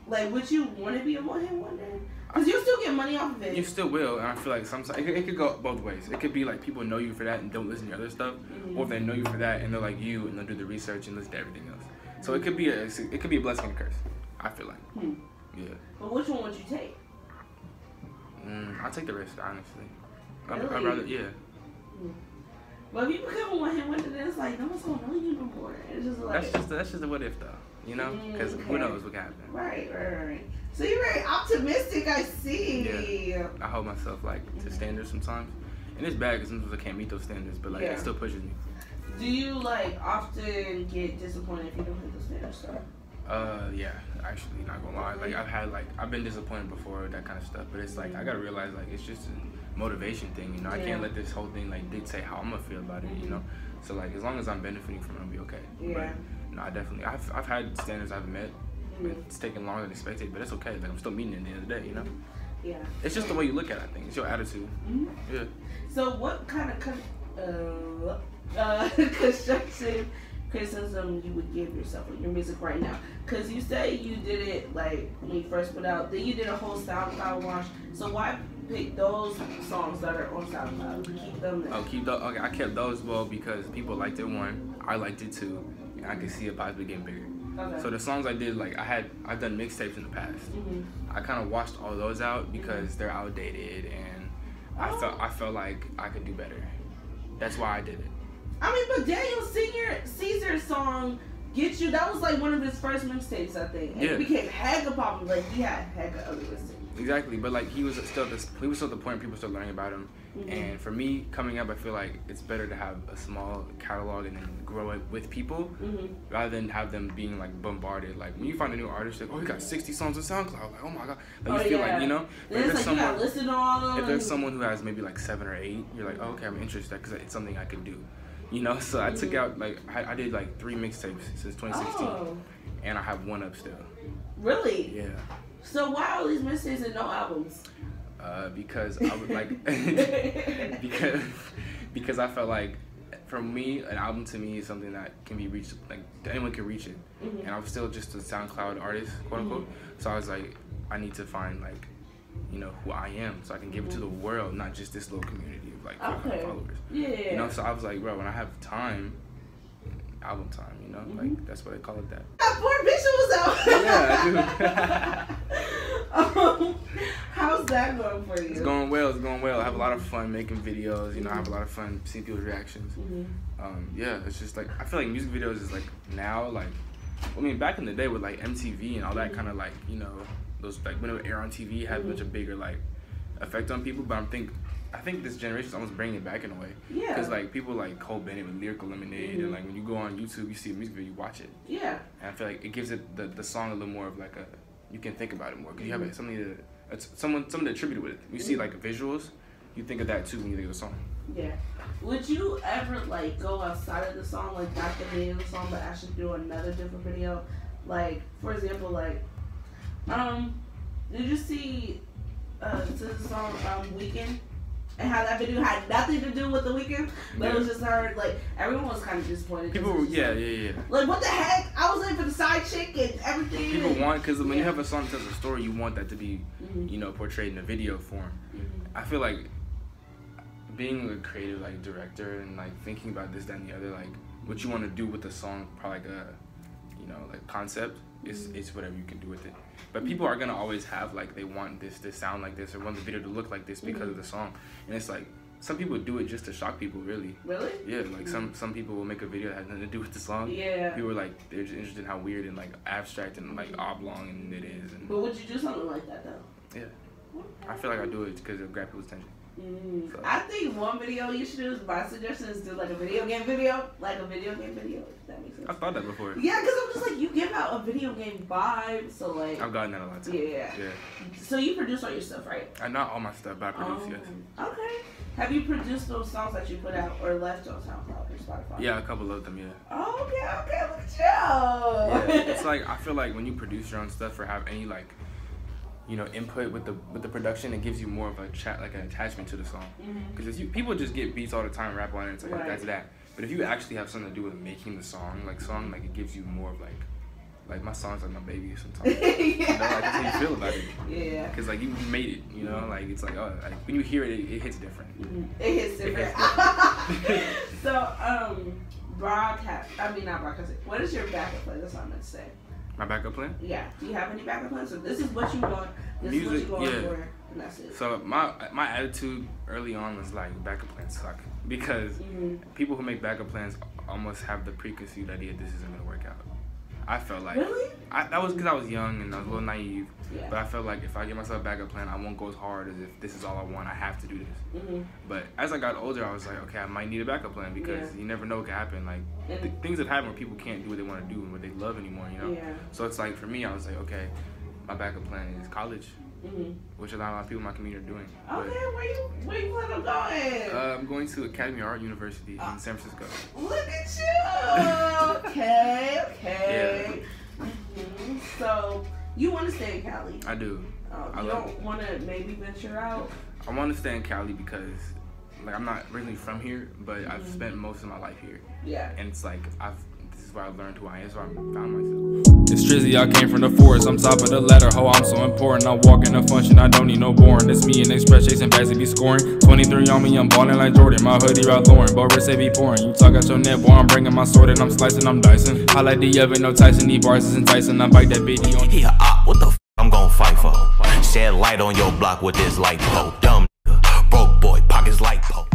like, would you want to be a one hit wonder? Because you still get money off of it. You still will, and I feel like sometimes it could go both ways. It could be like people know you for that and don't listen to other stuff, or if they know you for that and they're like you and they'll do the research and listen to everything else. So it could be a blessing and a curse. I feel like. Yeah. But which one would you take? I'll take the risk, honestly. Really? I'd rather, yeah. But if you become a one-hit wonder, then it's like no one's gonna know you no more. It's just like that's just a what if though, you know? Because who knows what can happen. Right. So you're very optimistic, I see. Yeah. I hold myself like to standards sometimes, and it's bad because sometimes I can't meet those standards, but like it still pushes me. Do you like often get disappointed if you don't hit those standards? Yeah, actually, not gonna lie. Like I've been disappointed before, that kind of stuff. But it's like I gotta realize like it's just a motivation thing, you know. I can't let this whole thing like dictate how I'm gonna feel about it, you know. So like as long as I'm benefiting from it, I'll be okay. Yeah. But no, I've had standards I've met. It's taken longer than expected, but it's okay. Like I'm still meeting it at the end of the day, you know. Yeah. It's just the way you look at it. I think it's your attitude. Yeah. So what kind of constructive criticism you would give yourself with your music right now? Because you say you did it like when you first put out, then you did a whole SoundCloud launch. So why pick those songs that are on SoundCloud? Keep them there. Keep those. Okay, I kept those because people liked it. One, I liked it too, and I could see it possibly getting bigger. Okay. So the songs I did, like I've done mixtapes in the past. I kind of washed all those out because they're outdated, and I felt like I could do better. That's why I did it. I mean, but Daniel Caesar's song "Get You," that was like one of his first mixtapes, I think. And it became hecka popular. Like he had hecka other listeners. Exactly, but like he was still at the point people started learning about him. And for me, coming up, I feel like it's better to have a small catalog and then grow it with people rather than have them being like bombarded. Like when you find a new artist, like, oh, you got 60 songs on SoundCloud, like, oh my god, like you feel like, you know. But if there's someone who has maybe like 7 or 8, you're like, oh, okay, I'm interested because it's something I can do, you know. So I took out like I did like 3 mixtapes since 2016, and I have 1 up still. Really? Yeah. So why all these mixtapes and no albums? Because I would like because I felt like for me an album to me is something that can be reached, like anyone can reach it, and I'm still just a SoundCloud artist, quote unquote. So I was like, I need to find like, you know, who I am, so I can give it to the world, not just this little community of like 500 followers. Yeah. You know, so I was like, bro, when I have time, album time, you know, like that's what I call it. That. That poor visuals out. Yeah, I do. How's that going for you? It's going well. I have a lot of fun making videos. You know, I have a lot of fun seeing people's reactions. Yeah, it's just like I feel like music videos is like now like, I mean, back in the day with like MTV and all that kind of like, you know, those like when it would air on TV had much a bigger like effect on people. But I think this generation's almost bringing it back in a way. Yeah. Because like people like Cole Bennett with Lyrical Lemonade, and like when you go on YouTube, you see a music video, you watch it. Yeah. And I feel like it gives it the song a little more of like a, you can think about it more because you have something to attribute with it. You see like visuals, you think of that too when you think of the song. Yeah. Would you ever like go outside of the song, like not the video of the song, but actually do another different video? Like for example, like did you see the song Weekend? And how that video had nothing to do with The Weeknd, but it was just her, like, everyone was kind of disappointed. People were, yeah. Like, what the heck? I was in for the side chick and everything. People want, because when you have a song that tells a story, you want that to be, you know, portrayed in a video form. I feel like being a creative, like, director and, like, thinking about this, that, and the other, like, what you want to do with the song, probably like a, you know, like, concept, it's whatever you can do with it. But people are gonna always have like they want this to sound like this or want the video to look like this because of the song, and it's like some people do it just to shock people. Really? Yeah, like some people will make a video that has nothing to do with the song. Yeah. People are like they're just interested in how weird and like abstract and like oblong and it is. And, but would you do something like that though? Yeah. I feel like I do it because it'll grab people's attention. So. I think one video you should do is, my suggestion is do like a video game video. If that makes sense. I've thought that before. Yeah, because I'm just like, you give out a video game vibe, so like. I've gotten that a lot too. Yeah. So you produce all your stuff, right? Not all my stuff, but I produce, yes. Okay. Have you produced those songs that you put out or left on SoundCloud or Spotify? Yeah, a couple of them, yeah. Okay, look at you. Yeah, it's like, I feel like when you produce your own stuff or have any like, you know, input with the production, it gives you more of a like an attachment to the song. Because people just get beats all the time, rap on it, it's like that's that. But if you actually have something to do with making the song, like it gives you more of like like my song's like my baby sometimes. Yeah. You know, like that's how you feel about it. Yeah. Cause like you made it, you know, like it's like oh, like when you hear it, it hits different. It hits different. So not broadcast. What is your backup plan? That's what I meant to say. My backup plan? Yeah. Do you have any backup plans? So this is what you want. This is what you going for. And that's it. So my attitude early on was like backup plans suck because people who make backup plans almost have the preconceived idea this isn't gonna work out. I felt like that was because I was young and I was a little naive. Yeah. But I felt like if I give myself a backup plan, I won't go as hard as if this is all I want. I have to do this. But as I got older, I was like, okay, I might need a backup plan because you never know what can happen. Like things that happen where people can't do what they want to do and what they love anymore. You know. Yeah. So it's like for me, I was like, okay, my backup plan is college. Which a lot of people in my community are doing. Okay, where you plan on going? I'm going to Academy of Art University in San Francisco. Look at you! Okay. Yeah. So you want to stay in Cali? I do. You don't want to maybe venture out? I want to stay in Cali because, like, I'm not originally from here, but I've spent most of my life here. Yeah. And it's like this is where I learned who I am, so I found myself. It's Drizzy, I came from the forest, I'm top of the ladder, ho, I'm so important, I walk in a function, I don't need no boring, it's me and Express chasing bags to be scoring, 23 on me, I'm ballin' like Jordan, my hoodie Ralph Lauren, but wrist they be pouring, you talk out your net, boy, I'm bringing my sword and I'm slicing, I'm dicing, I like the oven, no Tyson, these bars is enticing, I bite that bitty on. He what the f I'm gon' fight for? Shed light on your block with this light pole, dumb nigga, broke boy, pockets light pole.